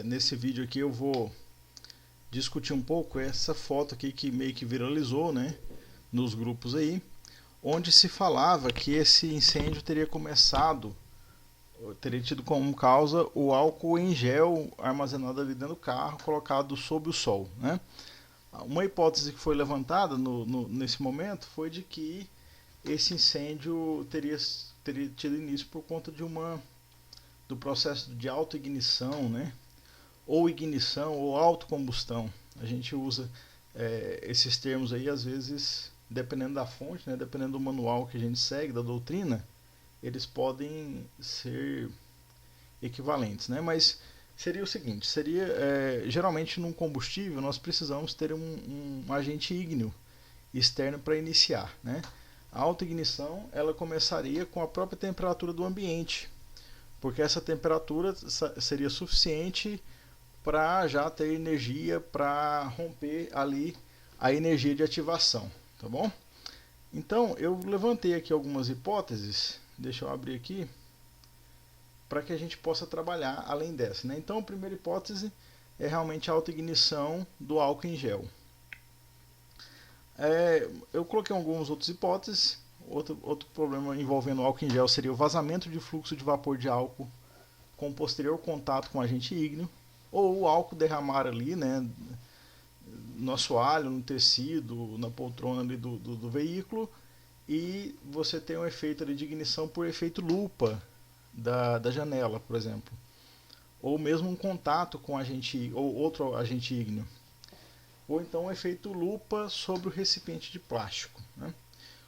nesse vídeo aqui eu vou discutir um pouco essa foto aqui que meio que viralizou, né, nos grupos aí, onde se falava que esse incêndio teria tido como causa o álcool em gel armazenado ali dentro do carro, colocado sob o sol, né? Uma hipótese que foi levantada nesse momento foi de que esse incêndio teria tido início por conta do processo de autoignição, né? Ou ignição ou autocombustão. A gente usa esses termos aí, às vezes, dependendo da fonte, né? Dependendo do manual que a gente segue, da doutrina, eles podem ser equivalentes, né? Mas seria o seguinte, geralmente num combustível nós precisamos ter um agente ígneo externo para iniciar, né? A autoignição ela começaria com a própria temperatura do ambiente, porque essa temperatura seria suficiente para já ter energia para romper ali a energia de ativação, tá bom? Então eu levantei aqui algumas hipóteses, deixa eu abrir aqui, para que a gente possa trabalhar além dessa, né? Então a primeira hipótese é realmente a autoignição do álcool em gel. Eu coloquei algumas outras hipóteses. Outro problema envolvendo o álcool em gel seria o vazamento de fluxo de vapor de álcool com posterior contato com agente ígneo, ou o álcool derramar ali, né, no assoalho, no tecido, na poltrona ali do veículo, e você tem um efeito ali de ignição por efeito lupa da janela, por exemplo, ou mesmo um contato com ou outro agente ígneo, ou então um efeito lupa sobre o recipiente de plástico, né?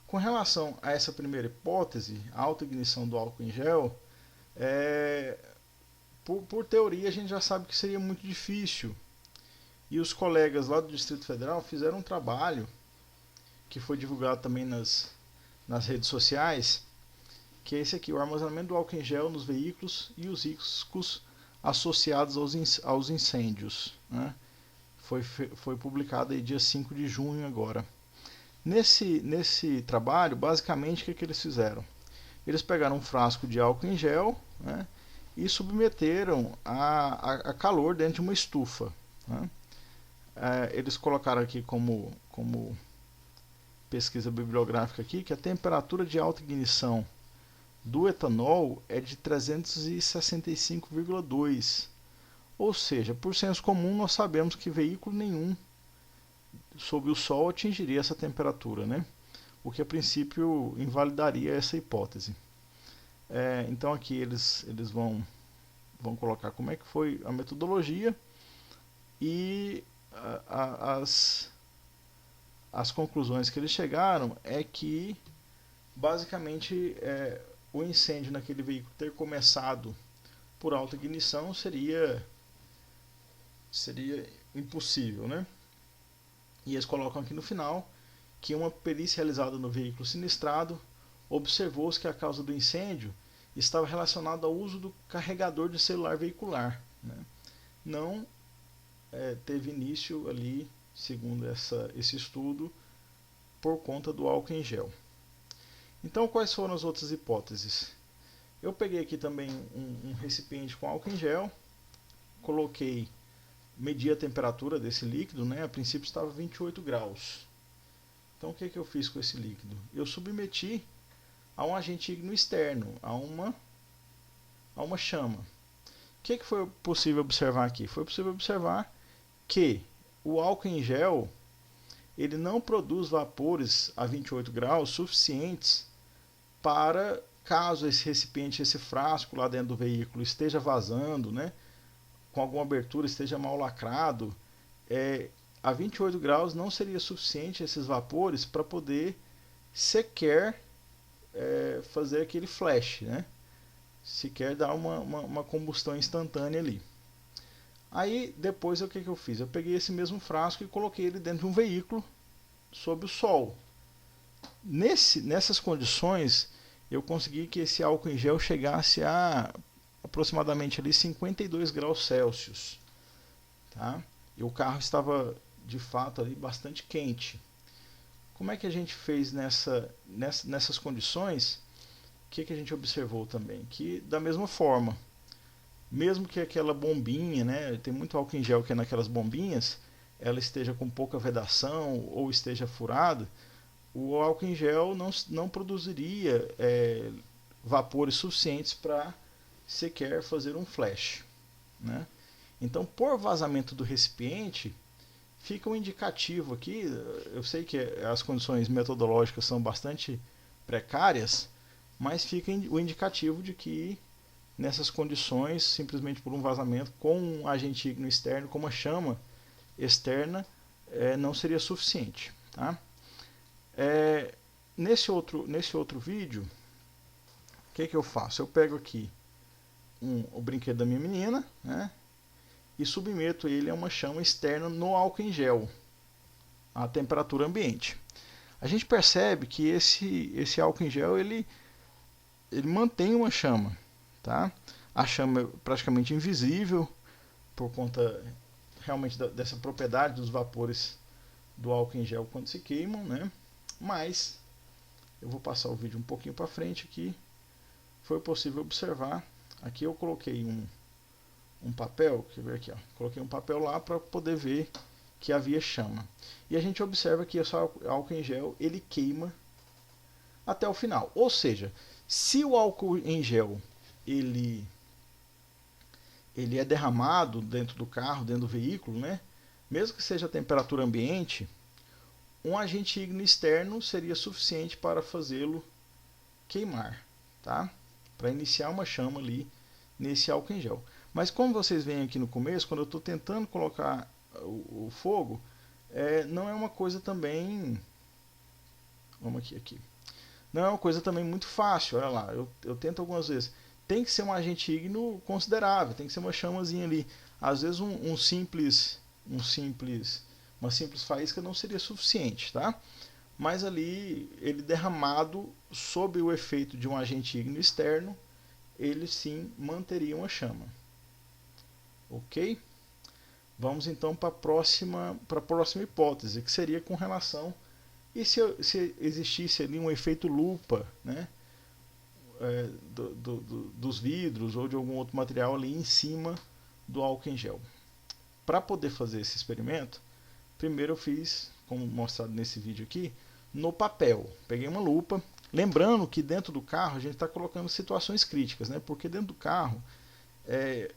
Com relação a essa primeira hipótese, a autoignição do álcool em gel, por teoria a gente já sabe que seria muito difícil. E os colegas lá do Distrito Federal fizeram um trabalho que foi divulgado também nas redes sociais, que é esse aqui, o armazenamento do álcool em gel nos veículos e os riscos associados aos incêndios, né? Foi publicado aí dia 5 de junho agora. Nesse trabalho, basicamente, o que eles fizeram? Eles pegaram um frasco de álcool em gel, né, e submeteram a calor dentro de uma estufa, né? Eles colocaram aqui como pesquisa bibliográfica aqui que a temperatura de autoignição do etanol é de 365,2. Ou seja, por senso comum nós sabemos que veículo nenhum sob o sol atingiria essa temperatura, né? O que a princípio invalidaria essa hipótese. Então aqui eles vão colocar como é que foi a metodologia e as conclusões que eles chegaram é que basicamente o incêndio naquele veículo ter começado por autoignição seria impossível, né? E eles colocam aqui no final que uma perícia realizada no veículo sinistrado observou-se que a causa do incêndio estava relacionada ao uso do carregador de celular veicular, né? Não teve início ali, segundo esse estudo, por conta do álcool em gel. Então, quais foram as outras hipóteses? Eu peguei aqui também um recipiente com álcool em gel, medi a temperatura desse líquido, né? A princípio estava 28 graus. Então o que eu fiz com esse líquido? Eu submeti a um agente ígneo externo, a uma chama. O que foi possível observar aqui? Foi possível observar que o álcool em gel ele não produz vapores a 28 graus suficientes para, caso esse recipiente, esse frasco lá dentro do veículo esteja vazando, né, com alguma abertura, esteja mal lacrado, a 28 graus não seria suficiente esses vapores para poder sequer fazer aquele flash, né? Sequer dar uma combustão instantânea ali. Aí depois o que eu fiz? Eu peguei esse mesmo frasco e coloquei ele dentro de um veículo sob o sol. Nessas condições eu consegui que esse álcool em gel chegasse a aproximadamente ali 52 graus Celsius, tá? E o carro estava de fato ali bastante quente. Como é que a gente fez nessas condições? O que a gente observou também? Que da mesma forma, mesmo que aquela bombinha, né, tem muito álcool em gel que é naquelas bombinhas, ela esteja com pouca vedação ou esteja furada, o álcool em gel não produziria vapores suficientes para sequer fazer um flash, né? Então, por vazamento do recipiente, fica um indicativo aqui. Eu sei que as condições metodológicas são bastante precárias, mas fica o indicativo de que nessas condições, simplesmente por um vazamento com um agente ígneo externo, com uma chama externa, não seria suficiente. Tá? Nesse outro vídeo, o que eu faço? Eu pego aqui o brinquedo da minha menina, né, e submeto ele a uma chama externa no álcool em gel, a temperatura ambiente. A gente percebe que esse álcool em gel ele mantém uma chama, tá? A chama é praticamente invisível por conta realmente dessa propriedade dos vapores do álcool em gel quando se queimam, né? Mas eu vou passar o vídeo um pouquinho para frente aqui. Foi possível observar. Aqui eu coloquei um papel, quer ver aqui, ó. Coloquei um papel lá para poder ver que havia chama. E a gente observa que esse álcool em gel ele queima até o final. Ou seja, se o álcool em gel ele é derramado dentro do carro, dentro do veículo, né? Mesmo que seja a temperatura ambiente, um agente ígneo externo seria suficiente para fazê-lo queimar, tá? Para iniciar uma chama ali nesse álcool em gel. Mas como vocês veem aqui no começo, quando eu estou tentando colocar o fogo, não é uma coisa também... Vamos aqui. Não é uma coisa também muito fácil, olha lá, eu tento algumas vezes. Tem que ser um agente ígneo considerável, tem que ser uma chamazinha ali. Às vezes uma simples faísca não seria suficiente, tá? Mas ali, ele derramado sob o efeito de um agente ígneo externo, ele sim manteria uma chama. Ok? Vamos então para a próxima hipótese, que seria com relação... E se existisse ali um efeito lupa, né? Dos vidros ou de algum outro material ali em cima do álcool em gel. Para poder fazer esse experimento, primeiro eu fiz, como mostrado nesse vídeo aqui, no papel. Peguei uma lupa, lembrando que dentro do carro a gente está colocando situações críticas, né? Porque dentro do carro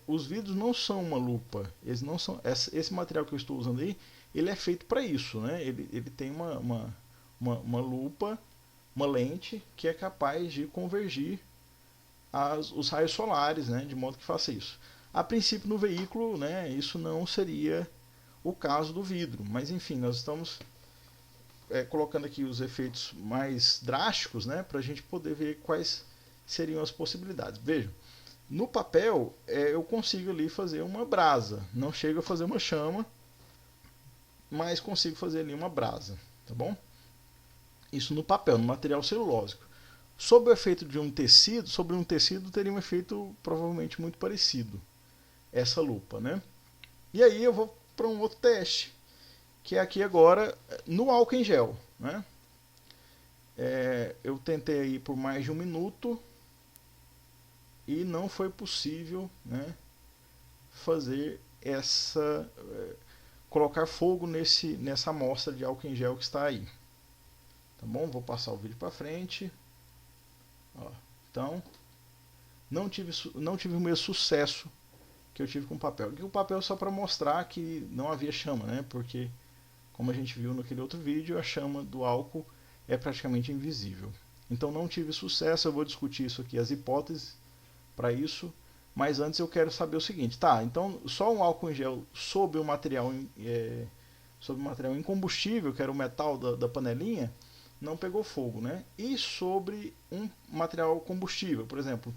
os vidros não são uma lupa, eles não são, esse material que eu estou usando aí, ele é feito para isso, né? Ele tem uma lupa, uma lente que é capaz de convergir os raios solares, né? De modo que faça isso. A princípio no veículo, né? Isso não seria o caso do vidro, mas enfim, nós estamos colocando aqui os efeitos mais drásticos, né? Para a gente poder ver quais seriam as possibilidades. Vejam. No papel, eu consigo ali fazer uma brasa. Não chego a fazer uma chama, mas consigo fazer ali uma brasa. Tá bom? Isso no papel, no material celulósico. Sob o efeito de um tecido, sobre um tecido teria um efeito provavelmente muito parecido. Essa lupa, né? E aí eu vou para um outro teste, que é aqui agora no álcool em gel, né? Eu tentei aí por mais de 1 minuto e não foi possível, né, fazer colocar fogo nessa amostra de álcool em gel que está aí. Tá bom? Vou passar o vídeo para frente. Ó, então, não tive o mesmo sucesso que eu tive com o papel. Aqui o papel só para mostrar que não havia chama, né? Porque, como a gente viu naquele outro vídeo, a chama do álcool é praticamente invisível. Então não tive sucesso, eu vou discutir isso aqui, as hipóteses para isso, mas antes eu quero saber o seguinte, tá, então só um álcool em gel sobre o material incombustível, que era o metal da panelinha, não pegou fogo, né? E sobre um material combustível, por exemplo,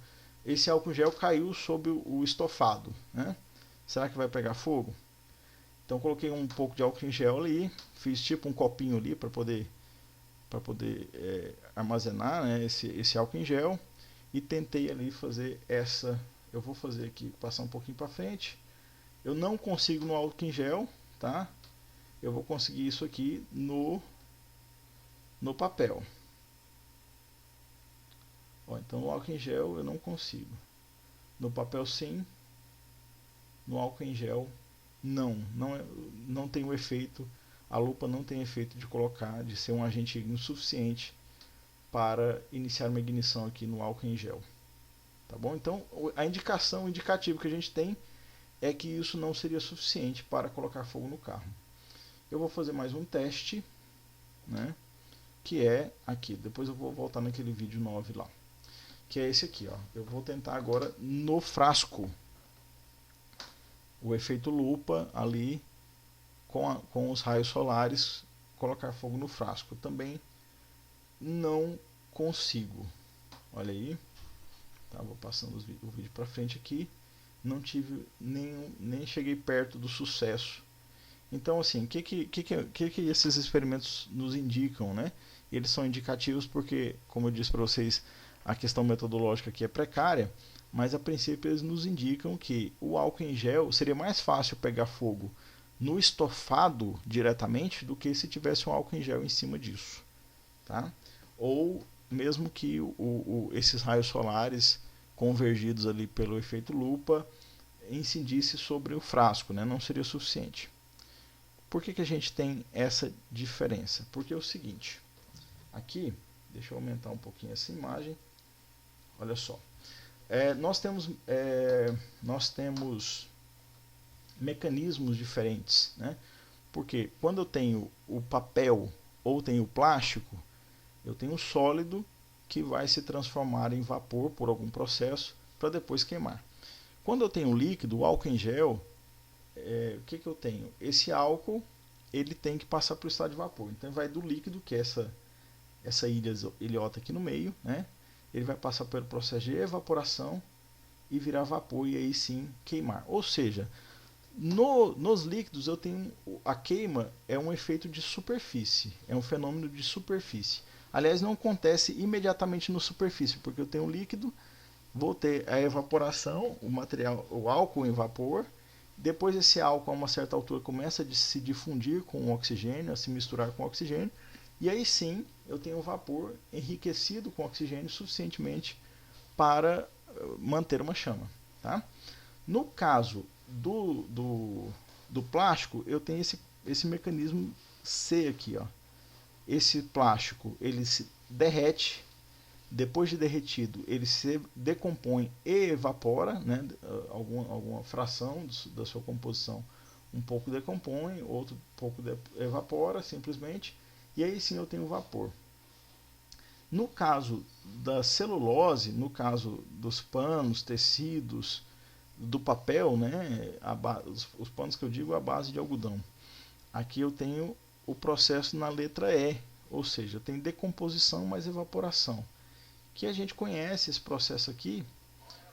esse álcool em gel caiu sobre o estofado, né? Será que vai pegar fogo? Então coloquei um pouco de álcool em gel ali, fiz tipo um copinho ali para poder armazenar, né, esse álcool em gel, e tentei ali fazer eu vou fazer aqui, passar um pouquinho para frente. Eu não consigo no álcool em gel, tá? Eu vou conseguir isso aqui no papel. Ó, então no álcool em gel eu não consigo. No papel sim, No álcool em gel, não tem o efeito, a lupa não tem efeito de ser um agente ígneo suficiente para iniciar uma ignição aqui no álcool em gel. Tá bom? Então, o indicativo que a gente tem é que isso não seria suficiente para colocar fogo no carro. Eu vou fazer mais um teste, né? Que é aqui. Depois eu vou voltar naquele vídeo 9 lá. Que é esse aqui, ó. Eu vou tentar agora no frasco. O efeito lupa ali com os raios solares colocar fogo no frasco. Também não consigo. Olha aí. Tá, vou passando o vídeo para frente aqui. Não tive nem cheguei perto do sucesso. Então, assim, o que esses experimentos nos indicam, né? Eles são indicativos porque, como eu disse para vocês, a questão metodológica aqui é precária, mas a princípio eles nos indicam que o álcool em gel seria mais fácil pegar fogo no estofado diretamente do que se tivesse um álcool em gel em cima disso, tá? Ou mesmo que esses raios solares convergidos ali pelo efeito lupa incidisse sobre o frasco, né? Não seria suficiente. Por que a gente tem essa diferença? Porque é o seguinte, aqui, deixa eu aumentar um pouquinho essa imagem, olha só, nós temos mecanismos diferentes, né? Porque quando eu tenho o papel ou tenho o plástico, eu tenho um sólido que vai se transformar em vapor por algum processo para depois queimar. Quando eu tenho um líquido, o álcool em gel, o que eu tenho? Esse álcool ele tem que passar para o estado de vapor. Então vai do líquido, que é essa ilhota aqui no meio, né? Ele vai passar pelo processo de evaporação e virar vapor e aí sim queimar. Ou seja, nos líquidos eu tenho a queima é um efeito de superfície, é um fenômeno de superfície. Aliás, não acontece imediatamente na superfície, porque eu tenho um líquido, vou ter a evaporação, o álcool em vapor. Depois esse álcool a uma certa altura começa a se difundir com o oxigênio, a se misturar com o oxigênio, e aí sim eu tenho um vapor enriquecido com oxigênio suficientemente para manter uma chama. Tá? No caso do plástico, eu tenho esse mecanismo C aqui. Ó. Esse plástico ele se derrete. Depois de derretido, ele se decompõe e evapora, né? Alguma fração da sua composição um pouco decompõe, outro pouco evapora simplesmente, e aí sim eu tenho vapor. No caso da celulose, no caso dos panos, tecidos, do papel, né? Os panos que eu digo à base de algodão. Aqui eu tenho o processo na letra E, ou seja, eu tenho decomposição mais evaporação, que a gente conhece esse processo aqui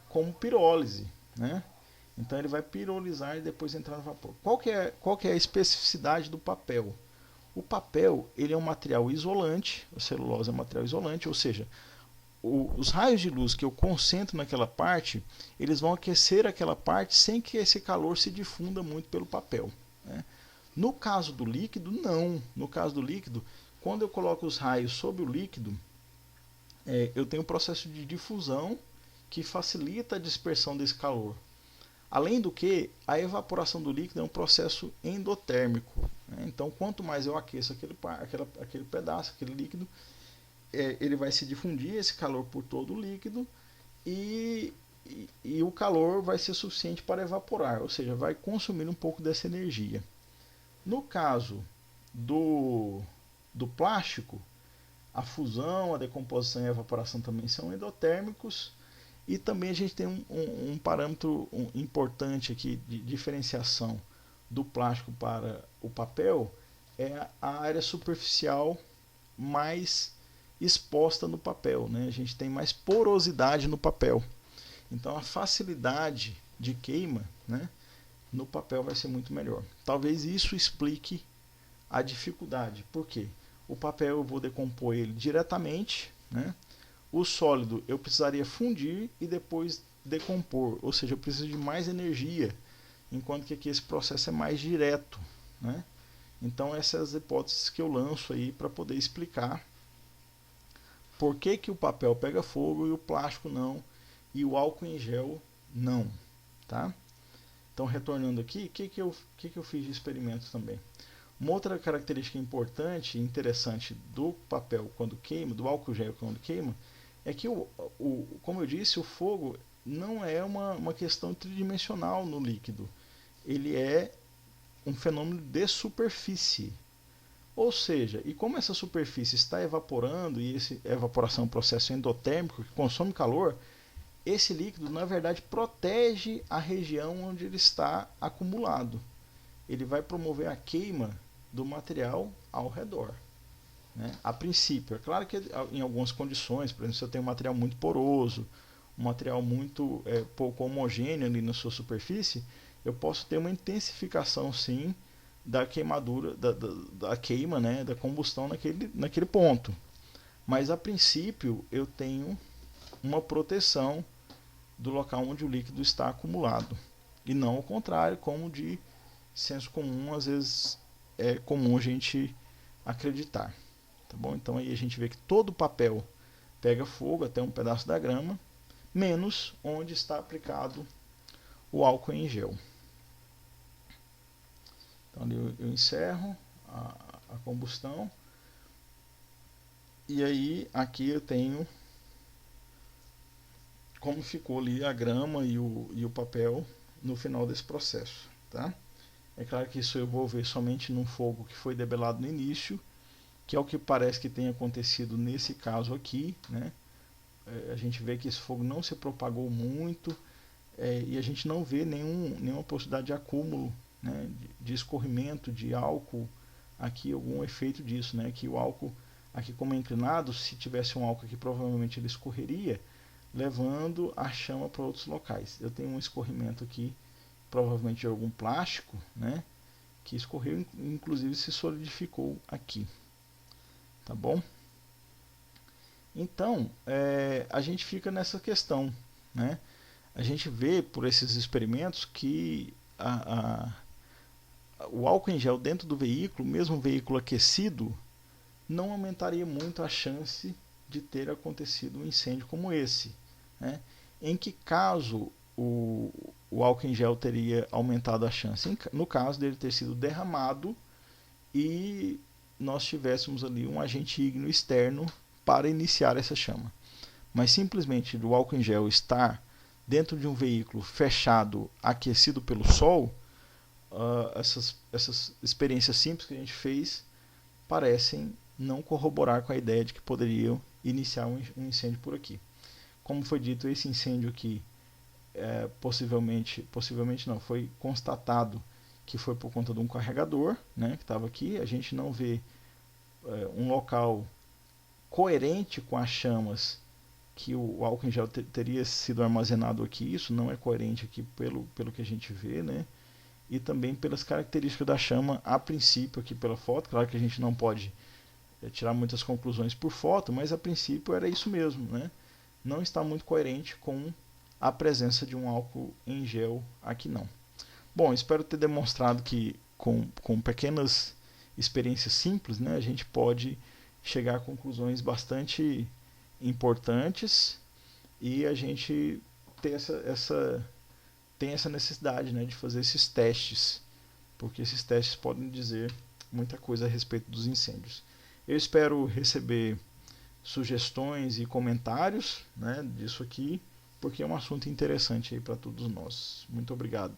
como pirólise, né? Então ele vai pirolizar e depois entrar no vapor. Qual que é a especificidade do papel? O papel ele é um material isolante, a celulose é um material isolante, ou seja, os raios de luz que eu concentro naquela parte, eles vão aquecer aquela parte sem que esse calor se difunda muito pelo papel, né? No caso do líquido, não. No caso do líquido, quando eu coloco os raios sobre o líquido, eu tenho um processo de difusão que facilita a dispersão desse calor. Além do que, a evaporação do líquido é um processo endotérmico, né? Então, quanto mais eu aqueço aquele pedaço, aquele líquido, ele vai se difundir esse calor por todo o líquido e o calor vai ser suficiente para evaporar, ou seja, vai consumir um pouco dessa energia. No caso do plástico, a fusão, a decomposição e a evaporação também são endotérmicos. E também a gente tem um parâmetro importante aqui de diferenciação do plástico para o papel, é a área superficial mais exposta no papel, né? A gente tem mais porosidade no papel. Então a facilidade de queima, né, no papel vai ser muito melhor. Talvez isso explique a dificuldade. Por quê? O papel eu vou decompor ele diretamente, né? O sólido eu precisaria fundir e depois decompor, ou seja, eu preciso de mais energia, enquanto que aqui esse processo é mais direto, né? Então essas são as hipóteses que eu lanço aí para poder explicar por que o papel pega fogo e o plástico não, e o álcool em gel não, tá? Então, retornando aqui, o que eu fiz de experimento também? Uma outra característica importante e interessante do papel quando queima, do álcool gel quando queima, é que, como eu disse, o fogo não é uma questão tridimensional no líquido. Ele é um fenômeno de superfície. Ou seja, e como essa superfície está evaporando, e essa evaporação é um processo endotérmico que consome calor, esse líquido, na verdade, protege a região onde ele está acumulado. Ele vai promover a queima do material ao redor. Né? A princípio, é claro que em algumas condições, por exemplo, se eu tenho um material muito poroso, um material muito pouco homogêneo ali na sua superfície, eu posso ter uma intensificação sim da queimadura, da queima, né, da combustão naquele ponto. Mas a princípio eu tenho uma proteção do local onde o líquido está acumulado. E não ao contrário, como de senso comum, às vezes é comum a gente acreditar. Tá bom? Então aí a gente vê que todo o papel pega fogo até um pedaço da grama, menos onde está aplicado o álcool em gel. Então ali eu encerro a combustão. E aí aqui eu tenho como ficou ali a grama e o papel no final desse processo. Tá? É claro que isso eu vou ver somente num fogo que foi debelado no início, que é o que parece que tem acontecido nesse caso aqui. Né? A gente vê que esse fogo não se propagou muito e a gente não vê nenhuma possibilidade de acúmulo, né, de escorrimento de álcool aqui, algum efeito disso, né, que o álcool aqui, como é inclinado, se tivesse um álcool aqui, provavelmente ele escorreria, levando a chama para outros locais. Eu tenho um escorrimento aqui, provavelmente de algum plástico, né, que escorreu, inclusive se solidificou aqui. Tá bom? Então, a gente fica nessa questão, né? A gente vê por esses experimentos que o álcool em gel dentro do veículo, mesmo um veículo aquecido, não aumentaria muito a chance de ter acontecido um incêndio como esse. Né? Em que caso o álcool em gel teria aumentado a chance? No caso dele ter sido derramado e nós tivéssemos ali um agente ígneo externo para iniciar essa chama. Mas simplesmente do álcool em gel estar dentro de um veículo fechado, aquecido pelo sol, essas experiências simples que a gente fez parecem não corroborar com a ideia de que poderiam iniciar um incêndio por aqui. Como foi dito, esse incêndio aqui possivelmente não, foi constatado que foi por conta de um carregador, né, que estava aqui. A gente não vê um local coerente com as chamas que o álcool em gel teria sido armazenado aqui. Isso não é coerente aqui pelo que a gente vê, né? E também pelas características da chama a princípio aqui pela foto. Claro que a gente não pode tirar muitas conclusões por foto, mas a princípio era isso mesmo, né? Não está muito coerente com a presença de um álcool em gel aqui não. Bom, espero ter demonstrado que com pequenas experiências simples, né, a gente pode chegar a conclusões bastante importantes e a gente ter tem essa necessidade, né, de fazer esses testes, porque esses testes podem dizer muita coisa a respeito dos incêndios. Eu espero receber sugestões e comentários, né, disso aqui, porque é um assunto interessante aí para todos nós. Muito obrigado.